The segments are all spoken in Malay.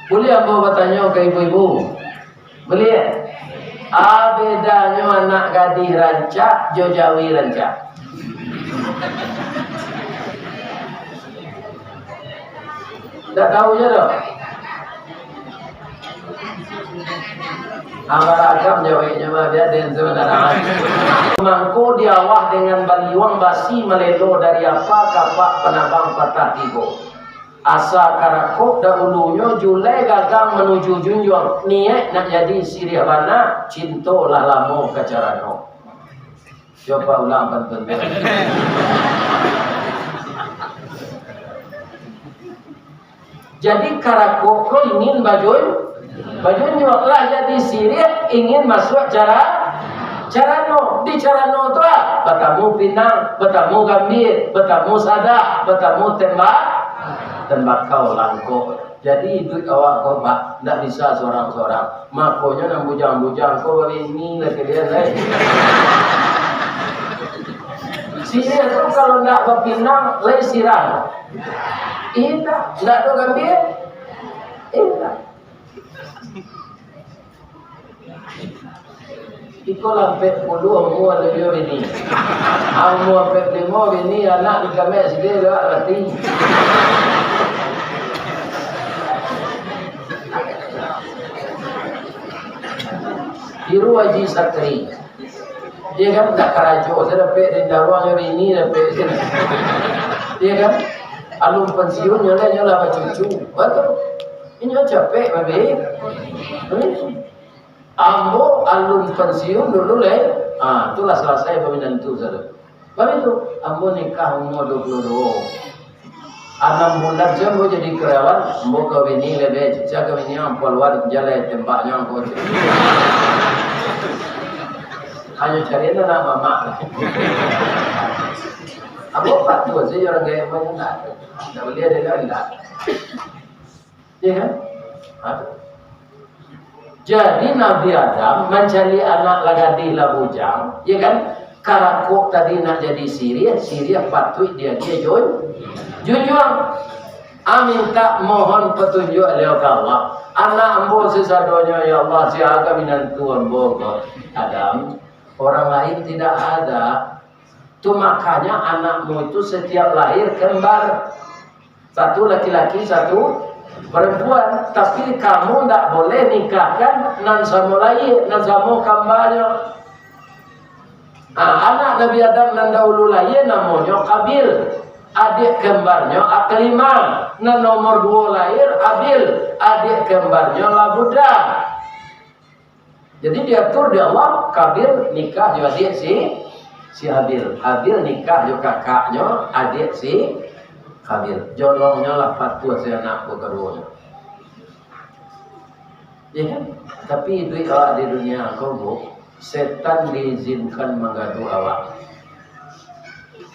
Boleh apa bertanya ke ibu-ibu? Boleh? Bedanya anak gadis rancak, jojawi rancak. Tak tahu je tak? Agam jawabnya mah biar dan sebenarnya. Mangko diawah dengan baliwang basi melelo dari apa kapak penabang patah tigo. Asa karakok dahulunya julai gagang menuju junjung. Niat nak jadi sirih bana, cintolah lamo kacarano. Coba ulang pantun. Jadi karakok ingin bajunya lah jadi sirih ingin masuk carano. Di carano tu lah. Bertamu Pinang, bertamu Gambir, bertamu Sadah, bertamu tembakau langkok. Jadi duit awak kau pak, tak bisa seorang-seorang. Makonya nang bujang-bujang kau ini lagi dia lain. Sini tu kalau nak berpinang, lain sirang. Ida, nak do Gambir, ida. Iko lampe puluh mua lebih ini. Amu ampe lima ini anak di kami sendiri lewat mati. Biru Haji Sakri. Dia kan tak karajo, saya dapat di dalam ini dapat sini. Dia kan alum pensiun nyala cucu. Betul. Ini capek babe. Ambo alum pensiun dulu leh. Itulah selesai pemilihan itu saudara. Babe itu ambo nikah umur 22. 6 bulan je ambo jadi karyawan, ambo kawin ni lebih jaga ini ambo luar jalan tempatnya ambo. Hanya cari nama mama. Ambo patuh saja orang gaya mana. Tak boleh ada lagi. Ya kan? Jadi Nabi Adam mencari anak lagadi labujang, ya kan? Karakok tadi nak jadi Syria patut dia jujur. Amin tak mohon petunjuk oleh Allah. Anak ambo sesadonya ya Allah siaga minantu ambo Adam. Orang lain tidak ada. Tu makanya anakmu itu setiap lahir kembar. Satu laki-laki, satu perempuan. Tapi kamu tidak boleh nikahkan nan sama lain, nan sama kambarnya. Anak Nabi Adam nan dahulu lain namanya Kabil. Adik kembarnya Aklimah. Nan nomor 2 lahir Abil. Adik kembarnya Labuda. Jadi diatur di Allah, Kabil nikah juga adik si Habil. Habil nikah juga kakaknya, adik si Kabil. Jolongnya lah patut si anakku keduanya. Ya kan? Tapi duit awak di dunia kau, setan diizinkan mengadu awak.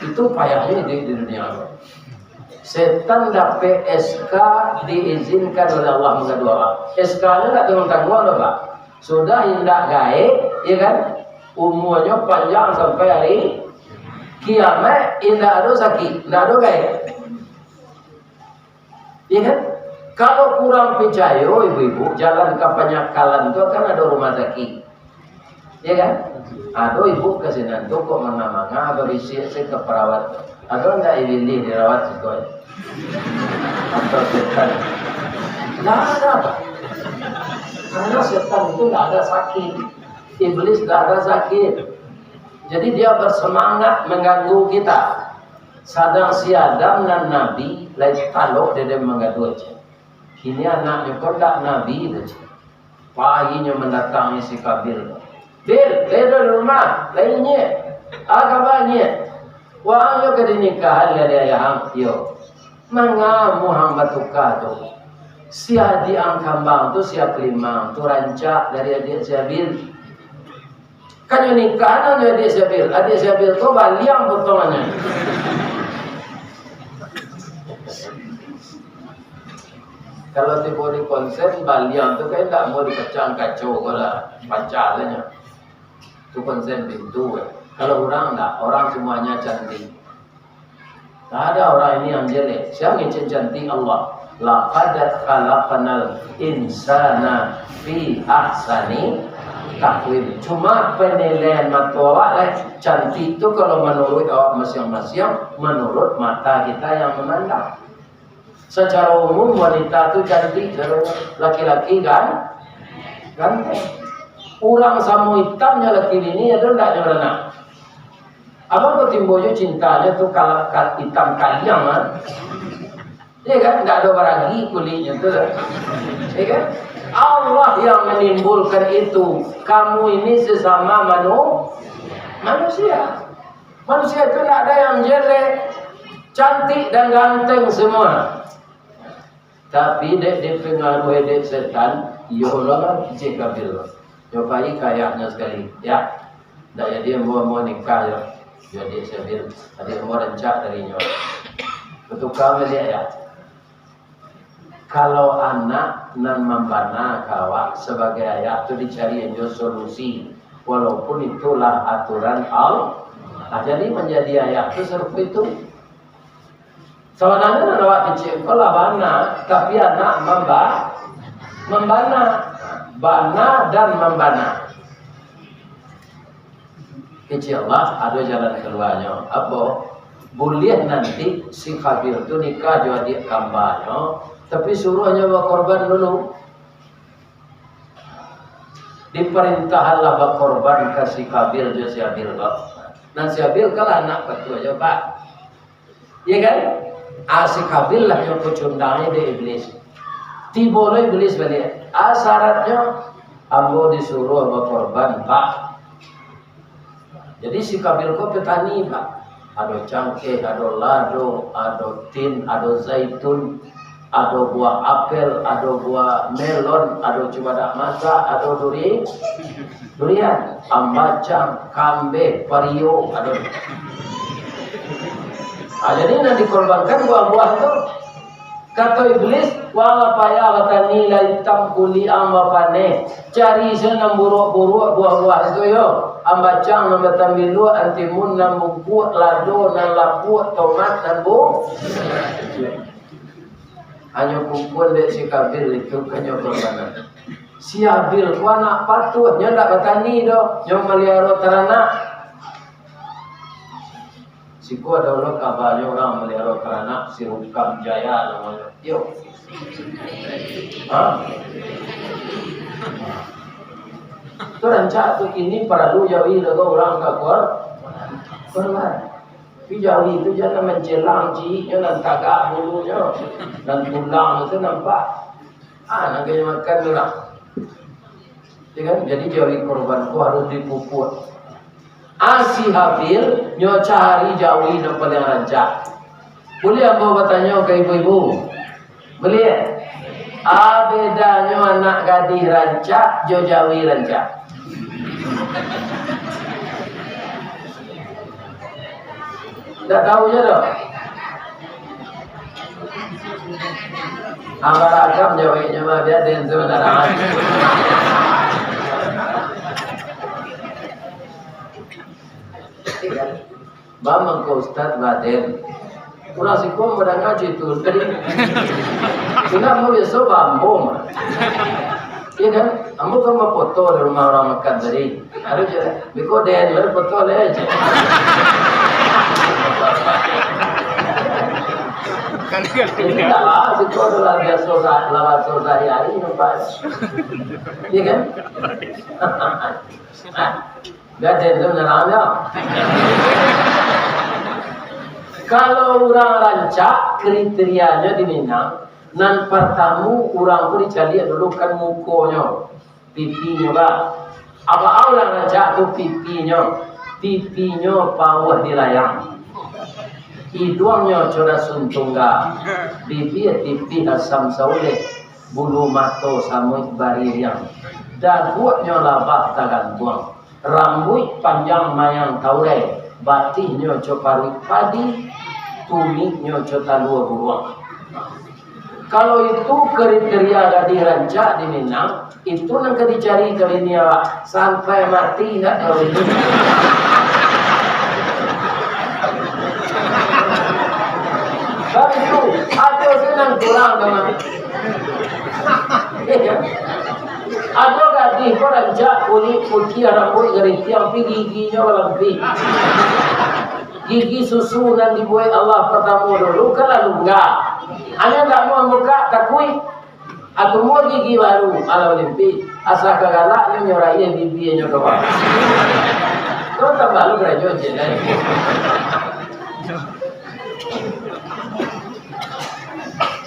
Itu payahnya di dunia kau. Setan dapat SK diizinkan oleh Allah mengadu awak. SK-nya tak tanggung-tanggung loh Pak. Sudah hendak gaib, ya kan? Umurnya panjang sampai hari kiamat, tidak ada sakit, tidak ada gaib. Ya kan? Kalau kurang percaya, ibu-ibu, jalan ke penyakalan itu kan ada rumah sakit. Ya kan? Ada ibu ke sini tuh kok mana-mana berisi ke perawat. Ada enggak ini dirawat sesuai? Atau setan? Tidak ada. Karena setan itu tidak ada sakit. Iblis tidak ada sakit. Jadi dia bersemangat mengganggu kita. Sadang si Adam dan Nabi lagi taluk dia mengganggu aja. Ini anaknya kok tak Nabi aja. Paginya mendatangi si Kabil. Bil, dari rumah lainnya. Agaknya. Wah, yo ke nikahan dia yang yo. Mengamu hamba tukar tu. Si adik angkambang tu siap limang tu rancak dari adik Syabil. Kan yang nikah dengan adik Syabil. Adik Syabil tu baliang potongannya. Kalau tiba di konser baliang tu kan tak mau dipecah kacau kalau pacarnya. Tu konser pintu. Kalau orang tak, orang semuanya cantik. Tak ada orang ini yang jelek. Siapa yang cantik Allah? laqad khalaqnal insana fi ahsani takwim. Cuma penilaian mata awak lah cantik itu kalau menurut awak masing-masing, menurut mata kita yang memandang. Secara umum wanita itu cantik, laki-laki kan ganteng. Orang sama hitamnya laki ini ada enggak nyerana. Abang kau timbulnya cintanya tuh kalau hitam kaliang kan? Iya kan? Enggak ada baragi kulitnya tuh. Iya kan? Allah yang menimbulkan itu. Kamu ini sesama manusia. Manusia itu enggak ada yang jelek, cantik dan ganteng semua. Tapi dek dipengaruhi dek setan, yolah jika bil. Nyobai kayaknya sekali, ya. Dak dia mau nikah ya. Jadi sebil, ada mau rencak darinya. Betul kau dia ya. Kalau anak nan membana kawak sebagai ayah itu dicari yang solusi, walaupun itulah aturan Allah. Jadi menjadi ayah itu seperti itu. Sebenarnya anak kecil kalau bana, tapi anak membana, bana dan membana. Kecil lah ada jalan keluarnya. Apa? Boleh nanti si Khabil itu nikah jadi kambahnya, tapi suruhnya berkorban dulu. Diperintahlah berkorban ke si Khabil je si Habil kok. Dan si Habil kalah anak ketua je Pak. Iya kan? Si Khabil lah yang kecundangnya di iblis. Tiba iblis balik. Syaratnya ambo disuruh berkorban Pak. Jadi si Khabil kok petani Pak. Ada cangkeh, ada lado, ada tin, ada zaitun, ada buah apel, ada buah melon, ada cemada masak, ada durian, ambacang, kambe, pario, ada. Jadi yang dikorbankan buah-buah itu. Kata iblis, wala payah watani la hitam kuli amba pane. Cari senam buruk-buruk buah-buah itu yo. Ambacang nama tambilu antimun nam buku lado nan lapu tomat dan bu. Hanya kumpul dek si Khabil itu kanyo korbanan. Si Habil ku anak patuh nya ndak bertani do, nya melihara ternak. Siku ada orang kabarnya orang melihara ternak si Rukam Jaya namanya. Yo. Itu rancak tu ini perlu Jawi lega orang kakuar. Korban. Tapi Jawi itu jangan menjelang cinya dan tagak bulunya dan tulang itu nampak. Nak kena makan orang. Jadi Jawi korban ku harus dipupuk. Si Habil nyo cari Jawi yang paling rancak. Boleh apa bertanya ke ibu-ibu? Boleh. Bedanya anak gadis rancak, jo Jawi rancak. Tak tahu je dah. Amal agam Jawi mah dia dan sebenarnya. Bang ko Ustaz Baden. Kurang sikom pada ngaji tu. Jadi kita mau biasa bambu mah. Iya kan? Kamu kan mau foto di rumah orang makan tadi. Ada je. Biko den lalu foto le aja. Ini lah, sikom luar biasa lawat sehari-hari nampak. Iya kan? Baden tu namanya. Kalau orang rancak kriterianya di Minang, nan pertama orang pun dicari dulu kan mukonya, pipinya bah. Apa orang rancak tu pipinya bawah di layang, hidungnya coba suntungga, pipi asam saule, bulu mata samut baririang, dagunya labah tagantuang, rambut panjang mayang taure. Batihnya coparik padi, tumiknya cota dua buruang. Kalau itu kriteria gadis rancak di Minang, itu nak dicari ke ini sampai mati tak tahu itu. Sebab itu ada nang kurang teman. Ada gadis peranjak kulit putih rambut geriting giginya melampi. Gigi susu dan dibuat Allah pertama dulu kan lalu enggak. Hanya tak mau buka takui atau mau gigi baru ala limpi asal kagalak ni nyorai bibinya ke bawah. Kau tak malu kerja je kan?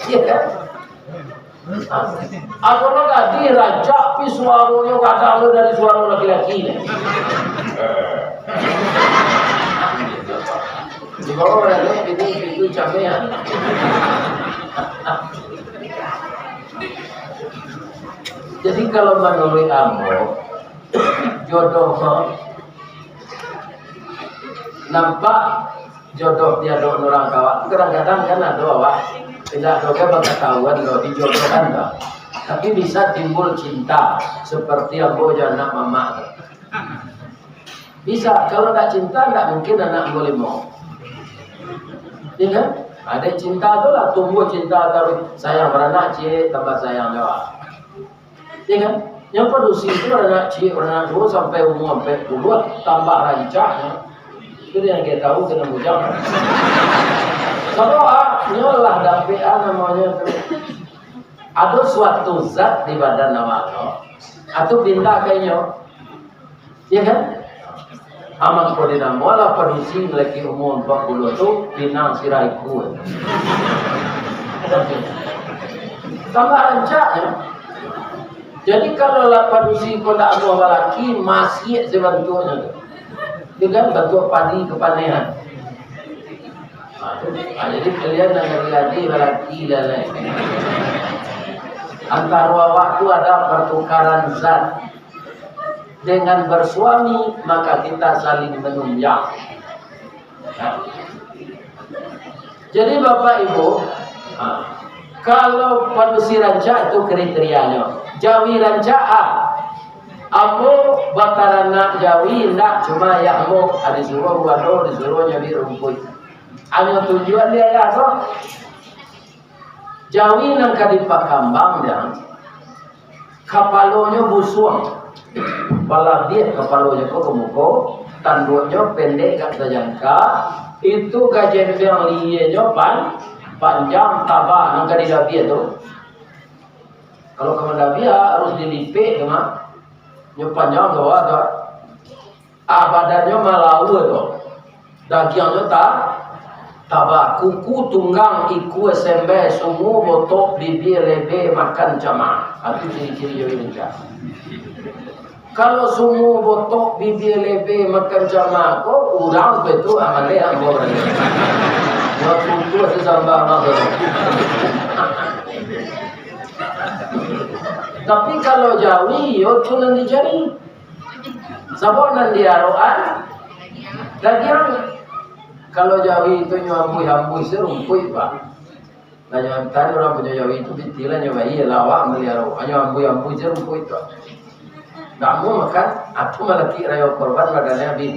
Iya kan? Aku nak gadi raja pi suaranya kata dari suara laki-laki. Di bawah orang itu camean. Jadi kalau menurut Ambo jodoh nampak jodoh dia do orang kawan. Kadang-kadang kan ada awak tidak doa pengetahuan lo dijodohkan dah. Tapi bisa timbul cinta seperti Ambo anak mama. Bisa kalau tak cinta tak mungkin anak boleh mau. Ya kan? Ada cinta tu lah tumbuh cinta terus sayang beranak cik tambah sayang jawab. Ya kan? Yang produksi itu beranak cik beranak dua sampai umur sampai puluh tambah rancaknya. Itu yang kita tahu kena bujang. Kalau nyolah dapean namanya tu. Ada suatu zat di badan awak atau benda kayaknya. Ya kan? Amat kau dinam wala produksi lagi umur 40 tu binang sirai kuat. Tambah rancaknya. Jadi kalau lah produksi kau tak mau laki masih sebentuknya tu. Dengan bentuk padi kepanehan. Jadi kalian nak lagi lelaki dan lain. Antara waktu ada pertukaran zat. Dengan bersuami maka kita saling menunjang. Jadi Bapak Ibu, kalau produksi rancak itu kriterianya. Jawi rancak Ambo batarana Jawi nak cuma ya Ambo ada suruh wado disuruh nyabi rumput. Hanya tujuan dia ya so. Jawi nang kadipak kambang dan kapalonya busuang. Pala dia kapalonya ko kemuko, tanduknya pendek kat jangka, itu gajen yang liye panjang tabah nang kadi dia tu. Kalau kemudian dia harus dilipik dengan panjang doa tu. Badannya malau tu. Dagingnya tabah kuku tunggang iku sembe semua botok bibir lebe makan jamaah. Itu ciri-ciri Jawi rancak. Kalau semua botok bibir lebe makan jamaah kok urang betul amale ambo orang. Waktu itu sesambang nak. Tapi kalau Jawi yo cuma dicari. Sabon nan diaroan. Daging kalau Jawi itu nyambui serumpui pak. Nanya tadi orang punya Jawi itu bitilan nyawa lawak meliaro. Nyambui serumpui itu. Kamu makan, aku malah kira korban badannya bin.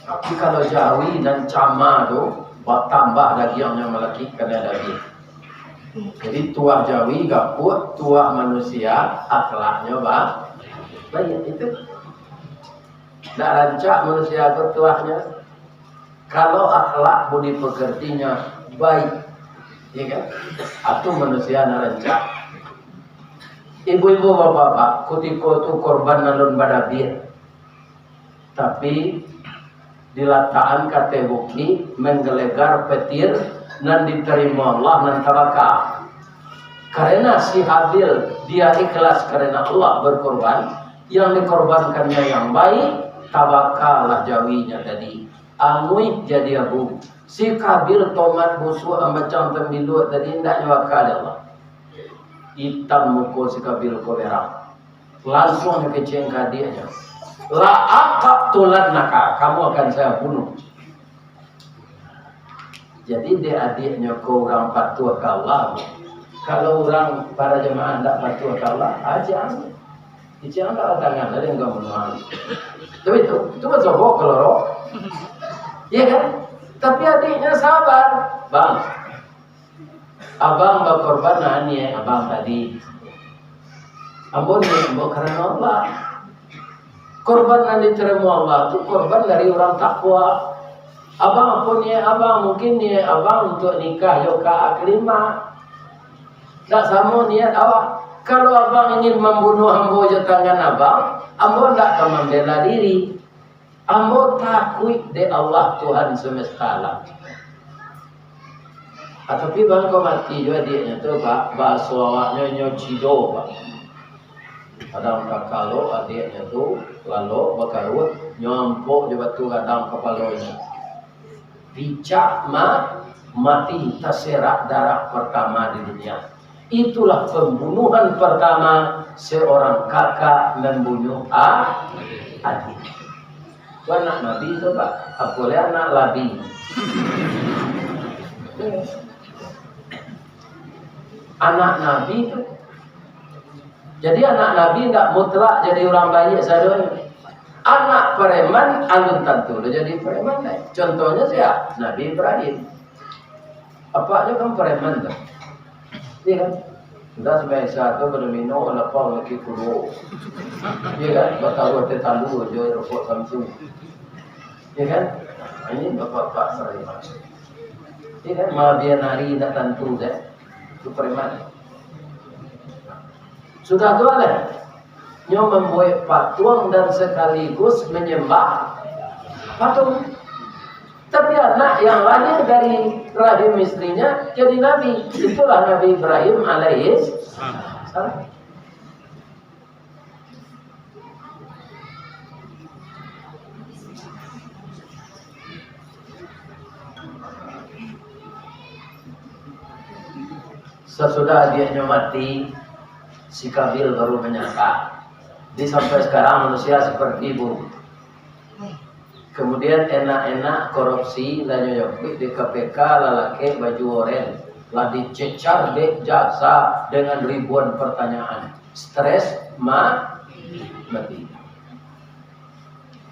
Tapi kalau Jawi dan Cama tu, buat tambah dagingnya melaki kena daging. Jadi tua Jawi gak kuat, tua manusia akhlaknya baik itu. Nak rancak manusia ketuanya. Kalau akhlak budi pekertinya baik, ya kan? Atau manusia nak rancak. Ibu-ibu bapak-bapak, kutiko tu korban nalun badabir. Tapi dilataan kate buki menggelegar petir nan diterima Allah nan tabaka. Karena si Habil dia ikhlas karena Allah berkorban, yang dikorbankannya yang baik, tabakalah Jawinya tadi. Angui jadi abu. Si Kabil tomat busuk macam tembilu tadi tidak nyawakal Allah. Hitam muka si Kabil koberang. Langsung kecengka dia. La akak tulan naka, kamu akan saya bunuh. Jadi dia adiknya kau orang patuh ke Allah. Kalau orang para jemaah tidak patuh ke Allah, aja. Jangan tak tangan ada yang kamu bunuh. Tapi itu macam bok kalau Iya kan? Tapi adiknya sabar, bang. Abang berkorban nani abang tadi. Ambon karena Allah. Korban yang diterima Allah itu korban dari orang takwa. Abang pun ya abang mungkin ya abang untuk nikah yoka aklima. Tak sama niat awak. Kalau abang ingin membunuh ambo je tangan abang, ambo tak akan membela diri. Ambo takut de Allah Tuhan semesta alam. Tapi bang kau mati juga dia tu pak bahasa awaknya nyocido pak. Kadang kalau adiknya tu lalu bakarut nyompok je batu kadang kepalanya. Picak mati terserak darah pertama di dunia. Itulah pembunuhan pertama seorang kakak membunuh adik. Itu anak Nabi itu pak. Apalagi anak Labi. Anak Nabi itu. Jadi anak Nabi tidak mutlak jadi orang baik saja. Anak preman alun tentu jadi preman. Contohnya siapa? Nabi Ibrahim. Apanya kan preman tu? Iya kan? Sudah sebaik satu berminum lepas lagi kulo. Iya kan? Bertaruh tetalu je rokok Samsung. Iya kan? Ini bapak-bapak preman. Iya kan? Malah dia nari tak tentu deh. Itu preman. Sudah tua lah. Nyo membuat patung dan sekaligus menyembah patung. Tapi anak yang lahir dari rahim istrinya jadi nabi. Itulah Nabi Ibrahim alaihi salam. Sesudah dia mati, si Kabil baru menyangka. Jadi sampai sekarang manusia seperti ibu. Kemudian enak-enak korupsi dan nyokok di KPK lalaki baju oranye lah dicecar dek jasa dengan ribuan pertanyaan. Stres mati.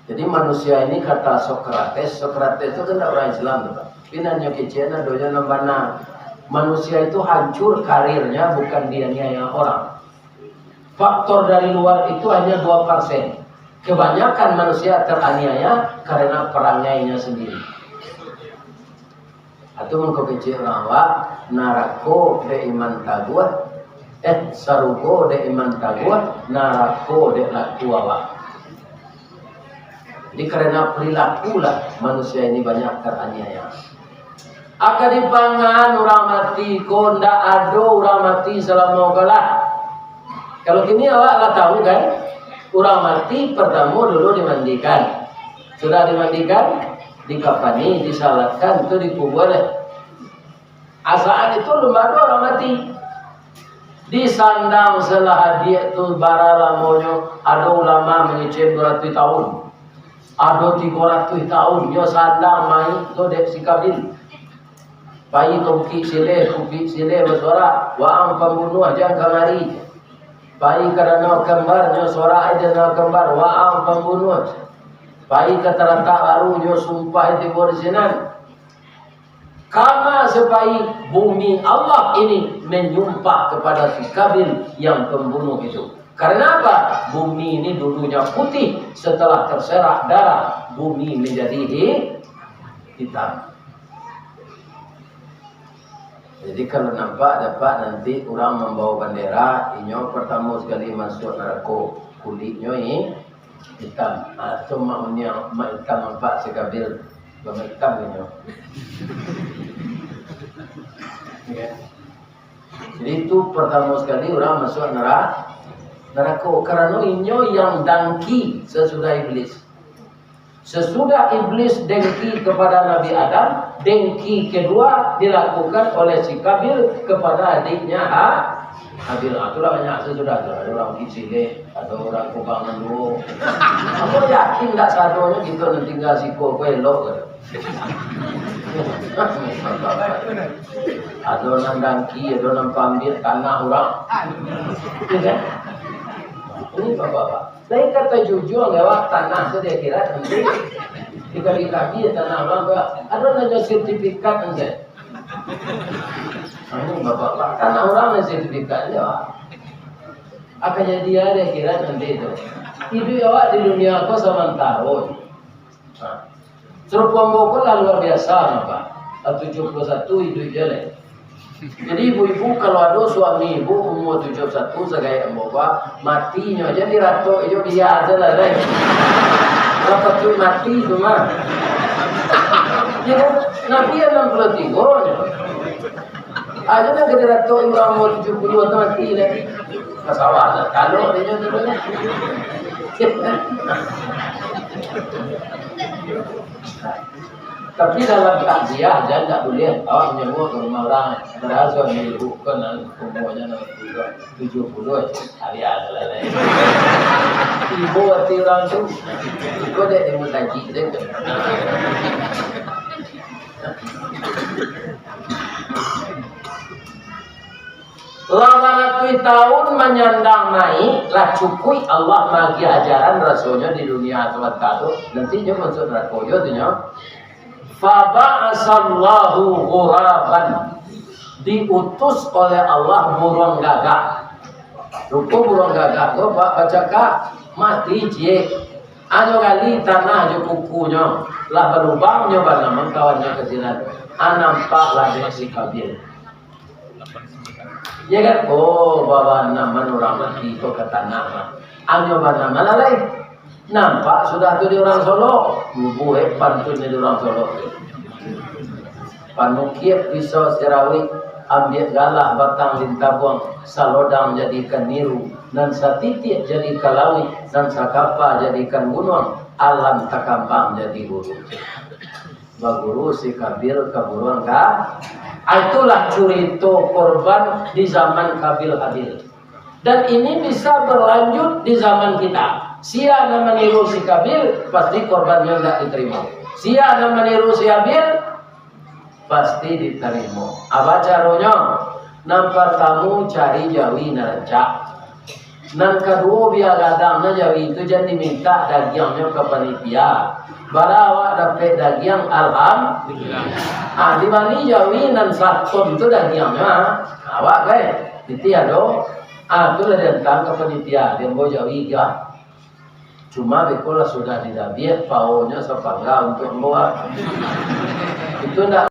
Jadi manusia ini kata Sokrates itu kan orang Islam tuh. Pinanya keciana doanya nambana. Manusia itu hancur karirnya bukan dianiaya orang. Faktor dari luar itu hanya 2%. Kebanyakan manusia teraniaya karena perangainya sendiri. Atau mengko kecil rawa narako de iman taguat sarugo de iman taguat narako de lakuawa. Jadi karena perilaku lah manusia ini banyak teraniaya. Akan dipangan orang mati, konda ado orang mati selama kalah. Kalau kini awak lah tahu kan, orang mati pertama dulu dimandikan. Sudah dimandikan, dikafani, disalatkan, itu dikubur. Asaan itu lembaga orang mati. Disandang selah dia itu bara lamonyo, ada ulama mengecek 200 tahun. Ada 300 tahun, yo sandang main itu dek si Kabil. Bayi kupi sile bersorak, waang pembunuh jangan kamari. Bayi karena kembar nyo sorak aja na kembar, waang pembunuh. Bayi kata baru nyo sumpah itu borsinan. Karena supaya bumi Allah ini menyumpah kepada si Kabil yang pembunuh itu. Karena apa? Bumi ini dulunya putih, setelah terserak darah, bumi menjadi hitam. Jadi kalau nampak dapat nanti orang membawa bendera, inyo pertama sekali masuk neraka, kulitnya ini hitam. Atau maunya hitam nampak sekabil hitam inyo. Ya. Jadi itu pertama sekali orang masuk neraka karena inyo yang dengki sesudah iblis. Sesudah iblis dengki kepada Nabi Adam, dengki kedua dilakukan oleh si Kabil kepada adiknya Habil. Itulah banyak sesudah ada orang kisile, ada orang kubangan dulu. Aku yakin tak sadonya gitu nanti tinggal si elok. Ada orang dengki, ada orang pambil tanah orang. Ini bapak-bapak. Saya kata jujur lewat tanah itu dia kira nanti dikali kaki tanah orang ada nanya sertifikat enggak. Ini bapak-bapak kan orang sertifikatnya akan jadi ada kira nanti itu hidup awak di dunia aku sementara. Suruh pemboko lah luar biasa Pak. 71 hidup jelek. Jadi ibu-ibu kalau ada suami ibu umur 71 sebagai bapak matinya aja dirato itu biasa lah deh. Berapa tuh mati itu mah. Ya Nabi 63 nya. Aja nak kita datuk orang umur 72 tu mati lagi. Masalah kalau dia tu. Tapi dalam takziah jangan tak boleh awak menyebut ke rumah orang padahal suami ibu kan umurnya 70 hari ada lah. Ibu hati orang tu ibu dia mutaji dia. Lawan tahun menyandang naik lah cukui Allah bagi ajaran rasulnya di dunia akhirat kado nanti dia masuk neraka yo tu nya fa ba'asallahu ghuraban diutus oleh Allah burung gagak rupa burung gagak tu baca kak mati je anu kali tanah je kukunya lah berlubangnya bana mengkawannya kecilan nampak lah dia si Kabil. Ya kan? Oh, bawa nama orang mati itu kata nama. Anjo nama lalai. Nampak sudah tu di orang Solo. Bubuh pantun di orang Solo. Panukiat pisau serawi ambil galah batang lintabuang salodang jadikan niru dan satitik jadi kalawi dan sakapa jadikan gunung alam takampang jadi guru. Baguru si Kabil keburuan kah? Itulah cerita korban di zaman Kabil Habil. Dan ini bisa berlanjut di zaman kita. Sia nama meniru si Kabil, pasti korbannya tidak diterima. Sia nama meniru si Habil, pasti diterima. Apa caranya? Nampak tamu cari jawi nerancak. Dan kedua biar gadangnya jawi itu jadi minta dagingnya ke panitia. Barawa dapat daging alhamdulillah. Di Bali jawi nan satu itu dagingnya. Awak kan? Itu ada. Itu lah datang ke panitia. Dia mau jawi ya. Cuma bekola sudah didabiat paunya sepangga untuk membawa. Itu tidak.